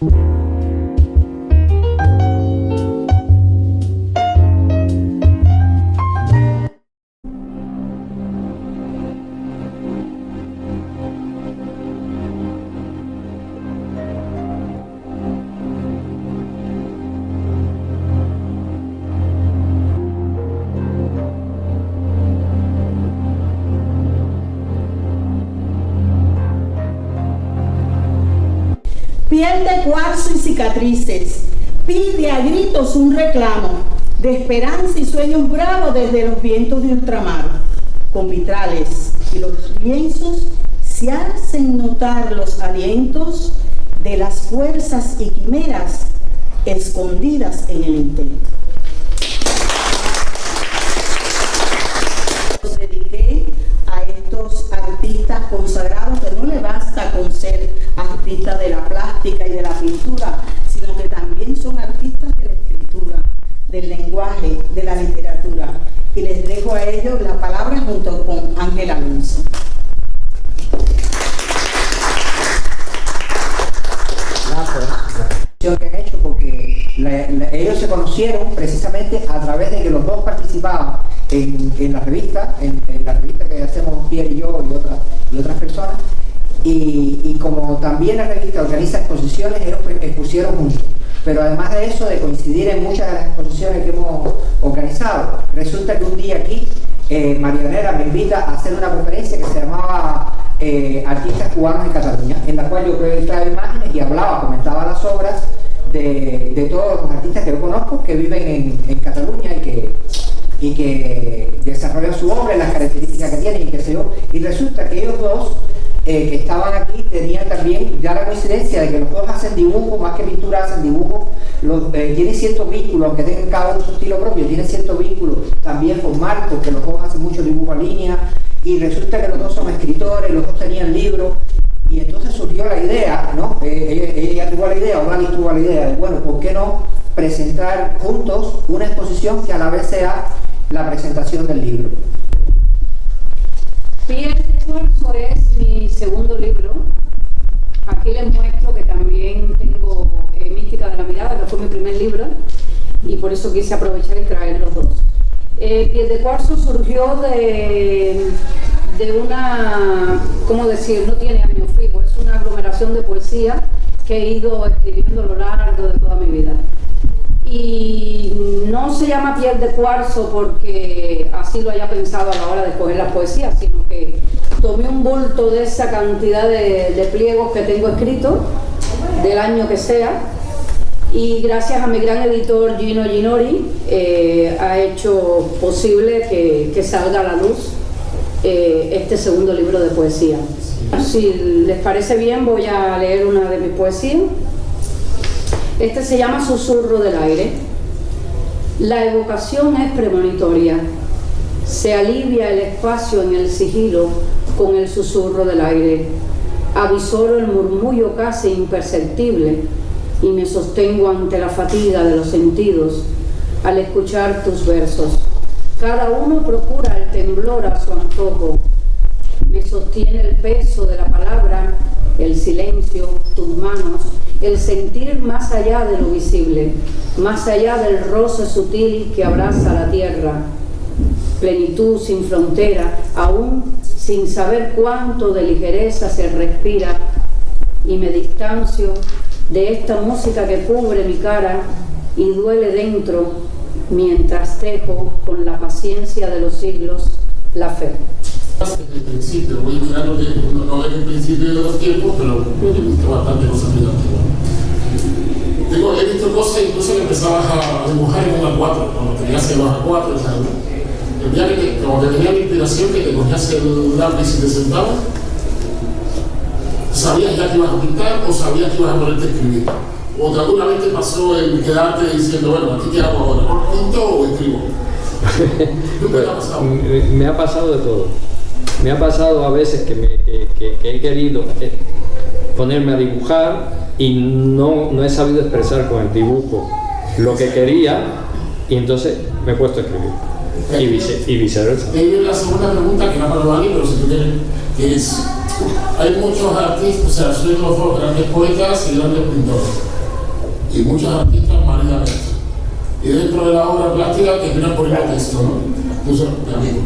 Piel de cuarzo y cicatrices, pide a gritos un reclamo de esperanza y sueños bravos desde los vientos de ultramar. Con vitrales y los lienzos se hacen notar los alientos de las fuerzas y quimeras escondidas en el intento. Los dediqué a estos artistas consagrados que no le basta con ser artistas de la plástica y de la pintura, sino que también son artistas de la escritura, del lenguaje, de la literatura. Y les dejo a ellos la palabra junto con Ángel Alonso. Que han hecho porque ellos se conocieron precisamente a través de que los dos participaban en la revista, en la revista que hacemos Pierre y yo y otras personas, y como también la revista organiza exposiciones, ellos expusieron juntos. Pero además de eso, de coincidir en muchas de las exposiciones que hemos organizado, resulta que un día aquí Marianela me invita a hacer una conferencia que se llamaba Artistas Cubanos en Cataluña, en la cual yo traía imágenes y comentaba las obras de todos los artistas que yo conozco que viven en Cataluña y que desarrollan su obra, las características que tienen y qué sé yo. Y resulta que ellos dos que estaban aquí tenían también ya la coincidencia de que los dos hacen dibujo, más que pintura hacen dibujo, tienen ciertos vínculos, aunque tengan cada uno su estilo propio, tienen ciertos vínculos también con Marcos, que los dos hacen mucho dibujo a línea, y resulta que los dos son escritores, los dos tenían libros, y entonces surgió la idea, ¿no? Ella tuvo la idea, o Gladys tuvo la idea de, bueno, ¿por qué no presentar juntos una exposición que a la vez sea la presentación del libro? Piel de cuarzo es mi segundo libro. Aquí les muestro que también tengo Mística de la mirada, que fue mi primer libro, y por eso quise aprovechar y traer los dos. Piel de cuarzo surgió de una, ¿cómo decir? No tiene año fijo, es una aglomeración de poesía que he ido escribiendo a lo largo de toda mi vida. Y no se llama piel de cuarzo porque así lo haya pensado a la hora de escoger las poesías, sino que tomé un bulto de esa cantidad de pliegos que tengo escritos, del año que sea, y gracias a mi gran editor Gino Ginori ha hecho posible que salga a la luz este segundo libro de poesía. Si les parece bien, voy a leer una de mis poesías. Este se llama Susurro del aire. La evocación es premonitoria. Se alivia el espacio en el sigilo con el susurro del aire. Avisoro el murmullo casi imperceptible y me sostengo ante la fatiga de los sentidos al escuchar tus versos. Cada uno procura el temblor a su antojo. Me sostiene el peso de la palabra, el silencio, tus manos, el sentir más allá de lo visible, más allá del roce sutil que abraza la tierra. Plenitud sin frontera, aún sin saber cuánto de ligereza se respira, y me distancio de esta música que cubre mi cara y duele dentro, mientras tejo con la paciencia de los siglos la fe. El principio, voy mirando que no es el principio de los tiempos, pero he visto bastante cosas muy antiguas. He visto cosas incluso que empezabas a dibujar en un A4, cuando tenías el A4, ¿sabes? El día que cuando te tenía la inspiración, que te cogías el lápiz y te sentabas, sabías ya que ibas a pintar o sabías que ibas a ponerte a escribir. O que alguna vez te pasó el quedarte diciendo, bueno, ¿aquí qué hago ahora? ¿Pinto o escribo? ¿Nunca te ha pasado? Me ha pasado de todo. Me ha pasado a veces que he querido ponerme a dibujar y no he sabido expresar con el dibujo lo que quería, y entonces me he puesto a escribir. Y viceversa. Ahí viene la segunda pregunta, que no para Dani, pero si tú quieres, que es, hay muchos artistas, o sea, soy los dos grandes poetas y grandes pintores, y muchos artistas maridan esto. Y dentro de la obra plástica terminan poniendo texto, ¿no? Entonces, amigo,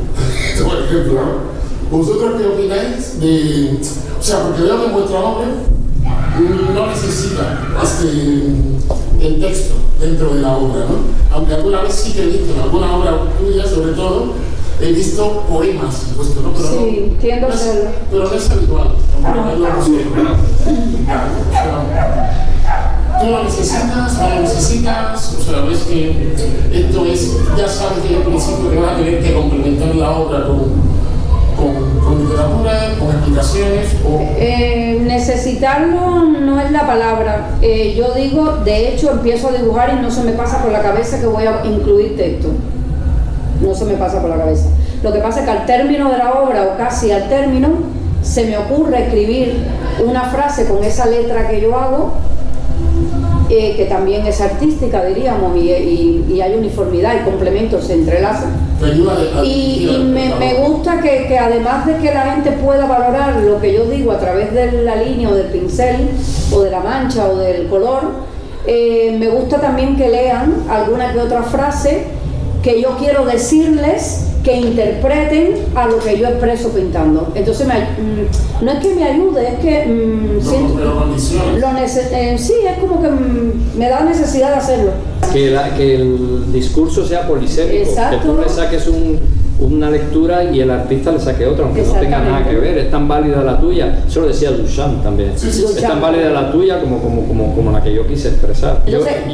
por ejemplo, ¿no? ¿Vosotros qué opináis de...? O sea, porque veo que vuestra obra no necesita el texto dentro de la obra, ¿no? Aunque alguna vez sí que he visto, en alguna obra tuya sobre todo, he visto poemas, supuesto, ¿no? Pero sí, no, tiendo a hacerlo. Pero no es habitual. ¿Tú lo necesitas? ¿No lo necesitas? O sea, ves que esto es, ya sabes desde el principio que vas a tener que complementar la obra con literatura, con explicaciones o... Necesitarlo no es la palabra. Yo digo, de hecho empiezo a dibujar y no se me pasa por la cabeza que voy a incluir texto. No se me pasa por la cabeza. Lo que pasa es que al término de la obra, o casi al término, se me ocurre escribir una frase con esa letra que yo hago, que también es artística, diríamos, y hay uniformidad y complementos, se entrelazan. Y me gusta que además de que la gente pueda valorar lo que yo digo a través de la línea o del pincel, o de la mancha o del color, me gusta también que lean alguna que otra frase que yo quiero decirles, que interpreten a lo que yo expreso pintando. Entonces no es que me ayude, es que siento, sí, es como que me da necesidad de hacerlo. Que el discurso sea polisémico. Exacto. Que tú le saques una lectura y el artista le saque otra, aunque no tenga nada que ver. Es tan válida la tuya, eso lo decía Duchamp también. Sí, sí, es tan válida la tuya como la que yo quise expresar.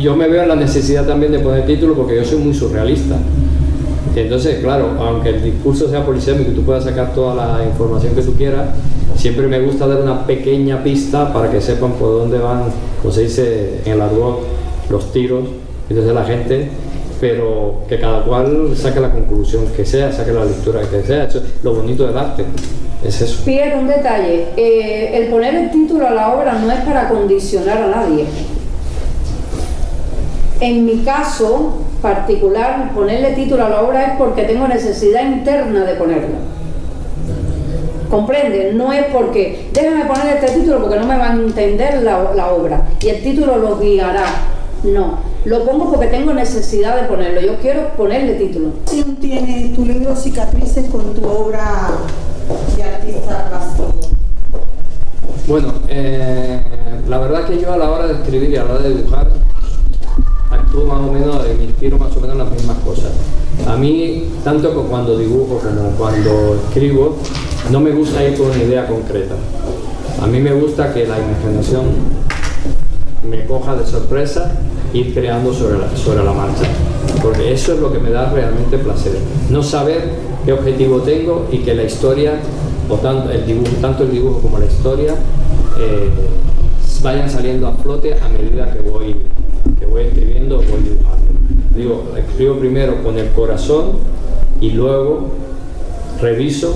Yo me veo en la necesidad también de poner título porque yo soy muy surrealista. Entonces, claro, aunque el discurso sea polisémico y tú puedas sacar toda la información que tú quieras, siempre me gusta dar una pequeña pista para que sepan por dónde van, como se dice en el argot, los tiros. Entonces la gente, pero que cada cual saque la conclusión que sea, saque la lectura que sea. Eso es lo bonito del arte, es eso. Pierre, un detalle, el poner el título a la obra no es para condicionar a nadie. En mi caso particular, ponerle título a la obra es porque tengo necesidad interna de ponerlo. ¿Comprende? No es porque déjame poner este título porque no me van a entender la obra y el título lo guiará. No, lo pongo porque tengo necesidad de ponerlo. Yo quiero ponerle título. ¿Qué tiene tu libro Cicatrices con tu obra de artista plástico? Bueno, la verdad que yo a la hora de escribir y a la hora de dibujar actúo más o menos, me inspiro más o menos en las mismas cosas. A mí, tanto cuando dibujo como cuando escribo, no me gusta ir con una idea concreta. A mí me gusta que la imaginación me coja de sorpresa, ir creando sobre la marcha, porque eso es lo que me da realmente placer. No saber qué objetivo tengo y que la historia, o tanto el dibujo como la historia, vayan saliendo a flote a medida que voy escribiendo o voy dibujando. Digo, escribo primero con el corazón y luego reviso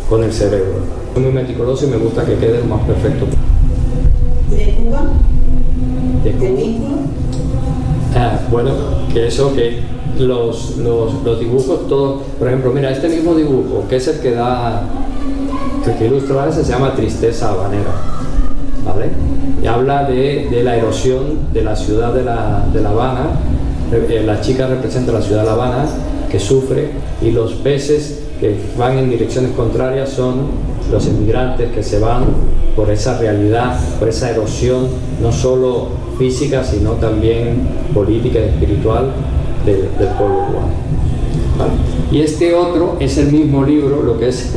con el cerebro. Soy muy meticuloso y me gusta que quede lo más perfecto. ¿De Cuba? ¿De Cuba? ¿De vínculo? Bueno, que eso, que los dibujos todos, por ejemplo, mira, este mismo dibujo, que es el que ilustra ese, se llama Tristeza Habanera, ¿vale? Y habla de la erosión de la ciudad de La Habana. La chica representa la ciudad de La Habana, que sufre, y los peces que van en direcciones contrarias son los inmigrantes que se van por esa realidad, por esa erosión, no solo física, sino también política y espiritual del pueblo cubano. ¿Vale? Y este otro es el mismo libro, lo que es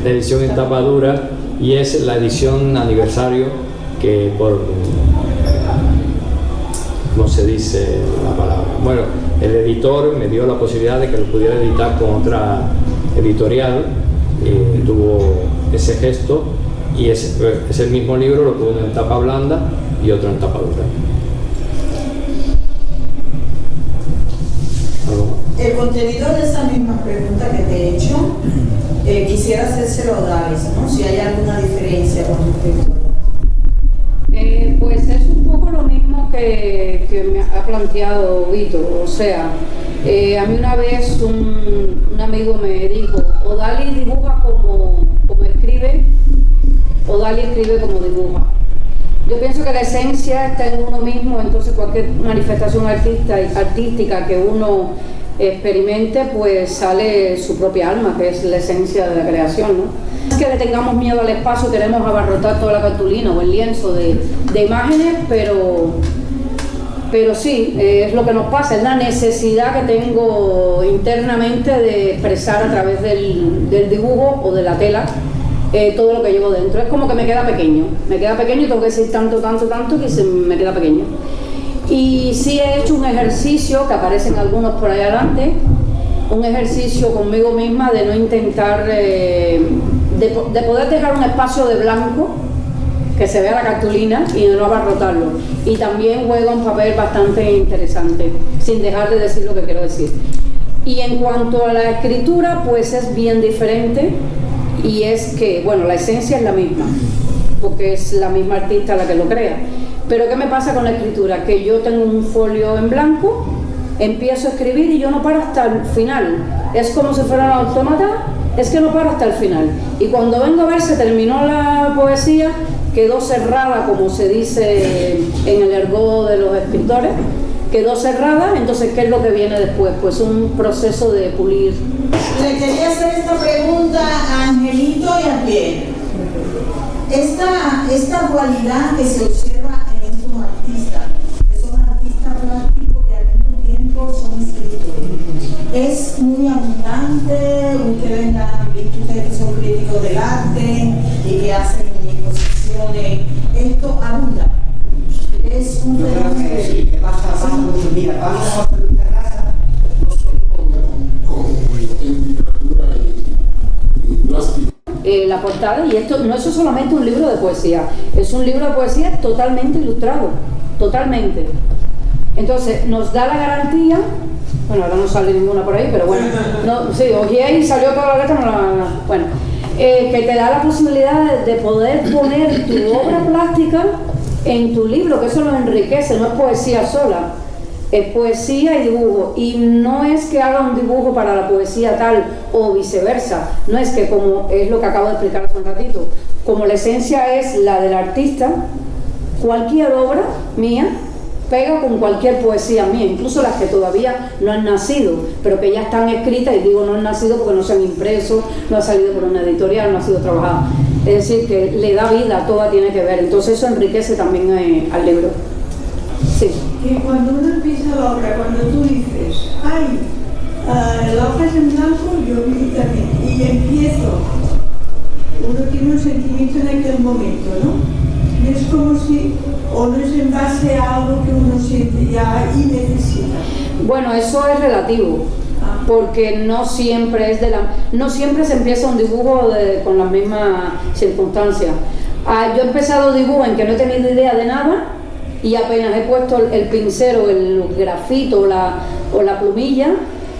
la edición en tapa dura, y es la edición aniversario que por... ¿cómo se dice la palabra? Bueno, el editor me dio la posibilidad de que lo pudiera editar con otra editorial, tuvo ese gesto, y es el mismo libro, lo tuvo uno en tapa blanda y otro en tapa dura. El contenido de esa misma pregunta que te he hecho, quisiera hacérselo a Dalis, ¿no? Si hay alguna diferencia con respecto a... Pues es un poco lo mismo que me ha planteado Vito. O sea, a mí una vez un amigo me dijo, o Dalí dibuja como escribe, o Dalia escribe como dibuja. Yo pienso que la esencia está en uno mismo, entonces cualquier manifestación artística que uno experimente, pues sale su propia alma, que es la esencia de la creación, ¿no? Es que le tengamos miedo al espacio, queremos abarrotar toda la cartulina o el lienzo de imágenes, pero sí, es lo que nos pasa, es la necesidad que tengo internamente de expresar a través del dibujo o de la tela todo lo que llevo dentro. Es como que me queda pequeño y tengo que decir tanto que me queda pequeño. Y sí he hecho un ejercicio, que aparecen algunos por ahí adelante, un ejercicio conmigo misma de no intentar, de poder dejar un espacio de blanco, que se vea la cartulina y de no abarrotarlo. Y también juega un papel bastante interesante, sin dejar de decir lo que quiero decir. Y en cuanto a la escritura, pues es bien diferente, y es que, bueno, la esencia es la misma, porque es la misma artista la que lo crea. Pero ¿qué me pasa con la escritura? Que yo tengo un folio en blanco, empiezo a escribir y yo no paro hasta el final. Es como si fuera un autómata, es que no paro hasta el final. Y cuando vengo a ver, se terminó la poesía, quedó cerrada, como se dice en el argot de los escritores, quedó cerrada. Entonces, ¿qué es lo que viene después? Pues un proceso de pulir. Le quería hacer esta pregunta a Angelito y a Pierre. Esta dualidad que se observa en estos artistas, que son artistas plásticos y al mismo tiempo son escritores, es muy abundante. Ustedes han visto, ustedes que son críticos del arte y que hacen exposiciones, esto abunda. Es un fenómeno que pasa mucho. Mira, pasa a Luisa Raza, no solo en literatura y plástico. La portada, y esto no es solamente un libro de poesía, es un libro de poesía totalmente ilustrado, totalmente. Entonces nos da la garantía, bueno, ahora no sale ninguna por ahí, pero bueno, no, sí, ojeé y salió toda la letra, bueno, que te da la posibilidad de poder poner tu obra plástica en tu libro, que eso lo enriquece, no es poesía sola, es poesía y dibujo. Y no es que haga un dibujo para la poesía tal o viceversa, no es que, como es lo que acabo de explicar hace un ratito, como la esencia es la del artista, cualquier obra mía pega con cualquier poesía mía, incluso las que todavía no han nacido, pero que ya están escritas, y digo no han nacido porque no se han impreso, no ha salido por una editorial, no ha sido trabajada. Es decir, que le da vida, toda tiene que ver, entonces eso enriquece también al libro. Sí. Que cuando uno empieza la obra, cuando tú dices, ay, la hoja es en blanco, yo vi también, y empiezo, uno tiene un sentimiento en aquel momento, ¿no? Y es como si, o no es en base a algo que uno siente ya y necesita. Bueno, eso es relativo, porque no siempre no siempre se empieza un dibujo con las mismas circunstancias. Yo he empezado dibujo en que no he tenido idea de nada, y apenas he puesto el pincel o el grafito o la plumilla,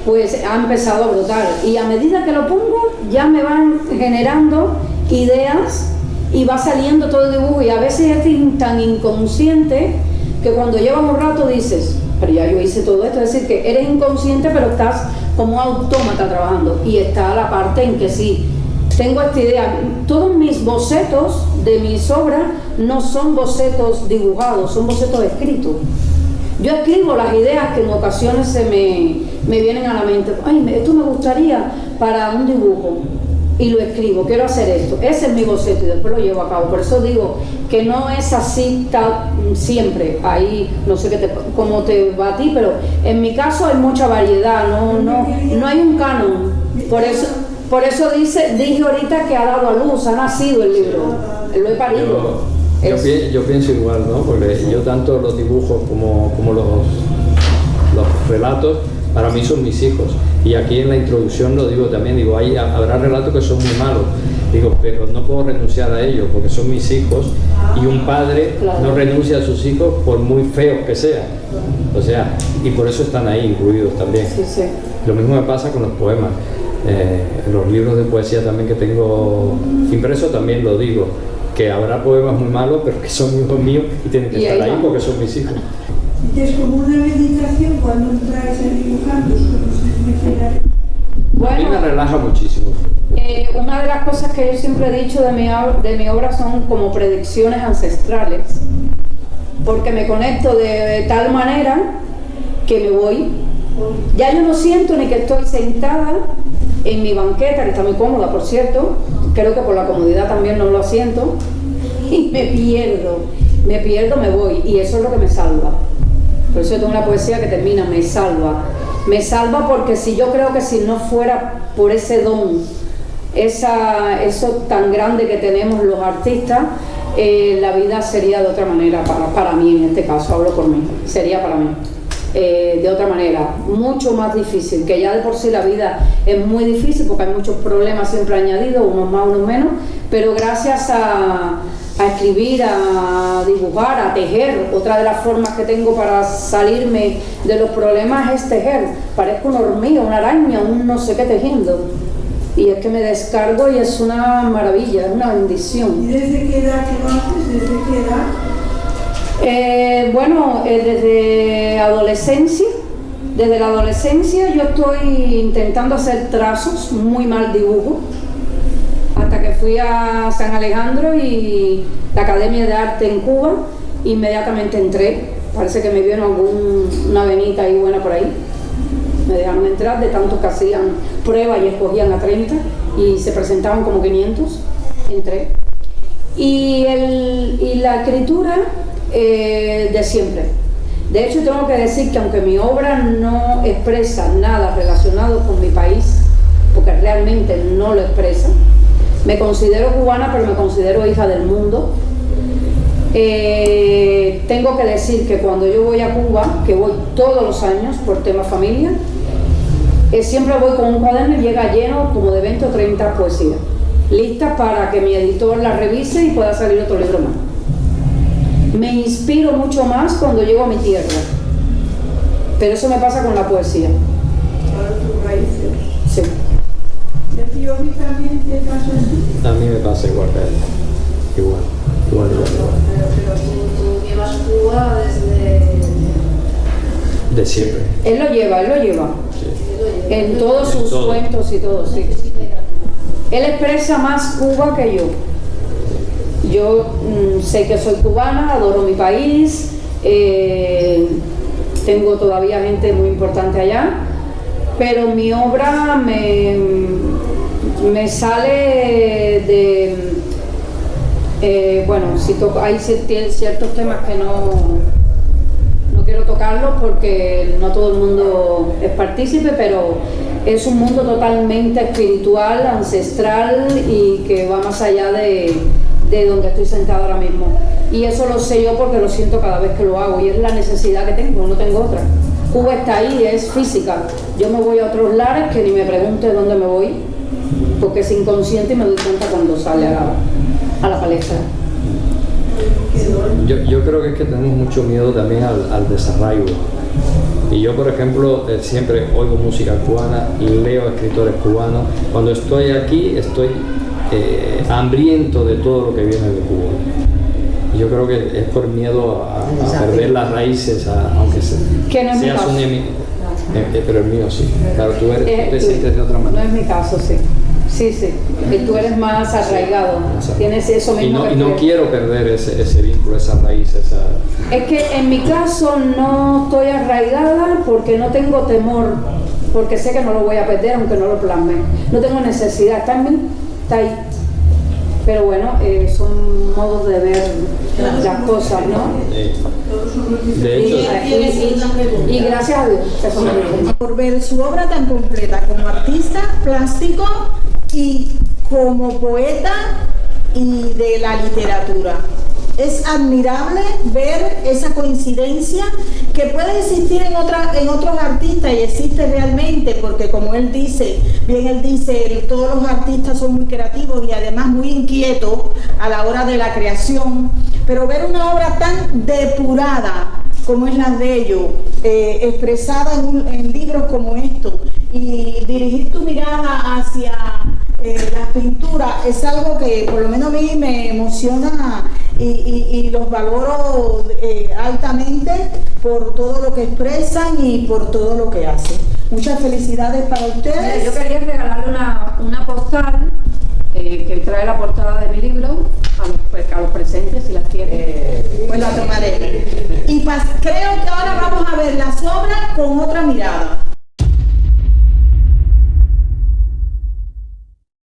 pues ha empezado a brotar. Y a medida que lo pongo, ya me van generando ideas y va saliendo todo el dibujo. Y a veces es tan inconsciente que cuando llevas un rato dices, pero ya yo hice todo esto. Es decir, que eres inconsciente, pero estás como un autómata trabajando. Y está la parte en que sí, tengo esta idea. Todos mis bocetos de mis obras no son bocetos dibujados, son bocetos escritos. Yo escribo las ideas que en ocasiones se me vienen a la mente. Ay, esto me gustaría para un dibujo. Y lo escribo, quiero hacer esto. Ese es mi boceto y después lo llevo a cabo. Por eso digo que no es así siempre. Ahí no sé cómo te va a ti, pero en mi caso hay mucha variedad, no hay un canon. Por eso dije ahorita que ha dado a luz, ha nacido el libro, lo he parido. Yo pienso igual, ¿no? Porque yo tanto los dibujos como los relatos, para mí son mis hijos. Y aquí en la introducción lo digo también, digo, habrá relatos que son muy malos, digo, pero no puedo renunciar a ellos porque son mis hijos, y un padre no renuncia a sus hijos por muy feos que sean. O sea, y por eso están ahí incluidos también. Sí, sí. Lo mismo me pasa con los poemas. Los libros de poesía también que tengo impresos también lo digo, que habrá poemas muy malos pero que son hijos míos y tienen que estar ahí porque son mis hijos. Es como una meditación cuando entras a dibujar, pues como si me quedara. A mí me relaja muchísimo. Una de las cosas que yo siempre he dicho de mi obra son como predicciones ancestrales, porque me conecto de tal manera que me voy. Ya yo no siento ni que estoy sentada en mi banqueta, que está muy cómoda, por cierto, creo que por la comodidad también no lo siento, y me pierdo, me voy, y eso es lo que me salva. Por eso tengo una poesía que termina, me salva porque si yo creo que si no fuera por ese don, eso tan grande que tenemos los artistas, la vida sería de otra manera, para mí en este caso, hablo por mí, sería para mí. De otra manera, mucho más difícil, que ya de por sí la vida es muy difícil porque hay muchos problemas siempre añadidos, unos más, unos menos, pero gracias a escribir, a dibujar, a tejer, otra de las formas que tengo para salirme de los problemas es tejer. Parezco una hormiga, una araña, un no sé qué tejiendo, y es que me descargo y es una maravilla, es una bendición. ¿Y desde qué edad que lo haces? ¿Desde qué edad? Desde adolescencia, desde la adolescencia yo estoy intentando hacer trazos, muy mal dibujo, hasta que fui a San Alejandro y la Academia de Arte en Cuba, inmediatamente entré, parece que me vieron una venita ahí buena por ahí, me dejaron entrar de tantos que hacían pruebas y escogían a 30 y se presentaban como 500, entré. Y la escritura de siempre. De hecho, tengo que decir que aunque mi obra no expresa nada relacionado con mi país, porque realmente no lo expresa, me considero cubana, pero me considero hija del mundo. Tengo que decir que cuando yo voy a Cuba, que voy todos los años por tema familia, siempre voy con un cuaderno y llega lleno como de 20 o 30 poesías, listas para que mi editor las revise y pueda salir otro libro más. Me inspiro mucho más cuando llego a mi tierra, pero eso me pasa con la poesía. Para tus raíces. Sí. ¿Y a ti, Omi, también te pasa así? A mí me pasa igual que a él. Igual. Pero tú llevas Cuba desde... De siempre. Él lo lleva. Sí. En todos sus todo. cuentos y todo, sí. Él expresa más Cuba que yo. Yo sé que soy cubana, adoro mi país, tengo todavía gente muy importante allá, pero mi obra me sale de... bueno, hay ciertos temas que no quiero tocarlos porque no todo el mundo es partícipe, pero es un mundo totalmente espiritual, ancestral y que va más allá de donde estoy sentada ahora mismo. Y eso lo sé yo porque lo siento cada vez que lo hago y es la necesidad que tengo, no tengo otra. Cuba está ahí, es física. Yo me voy a otros lares que ni me pregunte dónde me voy, porque es inconsciente y me doy cuenta cuando sale a la palestra. Yo creo que es que tenemos mucho miedo también al desarraigo. Y yo, por ejemplo, siempre oigo música cubana, leo escritores cubanos. Cuando estoy aquí, estoy hambriento de todo lo que viene de Cuba. Y yo creo que es por miedo a perder las raíces, aunque seas un pero el mío sí. Claro, tú te sientes de otra manera. No es mi caso, sí. Sí. Que tú eres más arraigado. Exacto. Tienes eso mismo. Y no quiero perder ese vínculo, esa raíz, Es que en mi caso no estoy arraigada porque no tengo temor, porque sé que no lo voy a perder aunque no lo plasme. No tengo necesidad, está en mí, está ahí. Pero bueno, son modos de ver las cosas, ¿no? De hecho, y gracias a Dios. Por ver su obra tan completa como artista plástico y como poeta y de la literatura. Es admirable ver esa coincidencia que puede existir en otros artistas y existe realmente, porque como él dice, todos los artistas son muy creativos y además muy inquietos a la hora de la creación, pero ver una obra tan depurada como es la de ellos, expresada en libros como estos, y dirigir tu mirada hacia las pinturas es algo que por lo menos a mí me emociona y los valoro altamente por todo lo que expresan y por todo lo que hacen. Muchas felicidades para ustedes. Yo quería regalarle una postal que trae la portada de mi libro a los presentes, si las quieren. Pues la tomaré. Y creo que ahora vamos a ver las obras con otra mirada.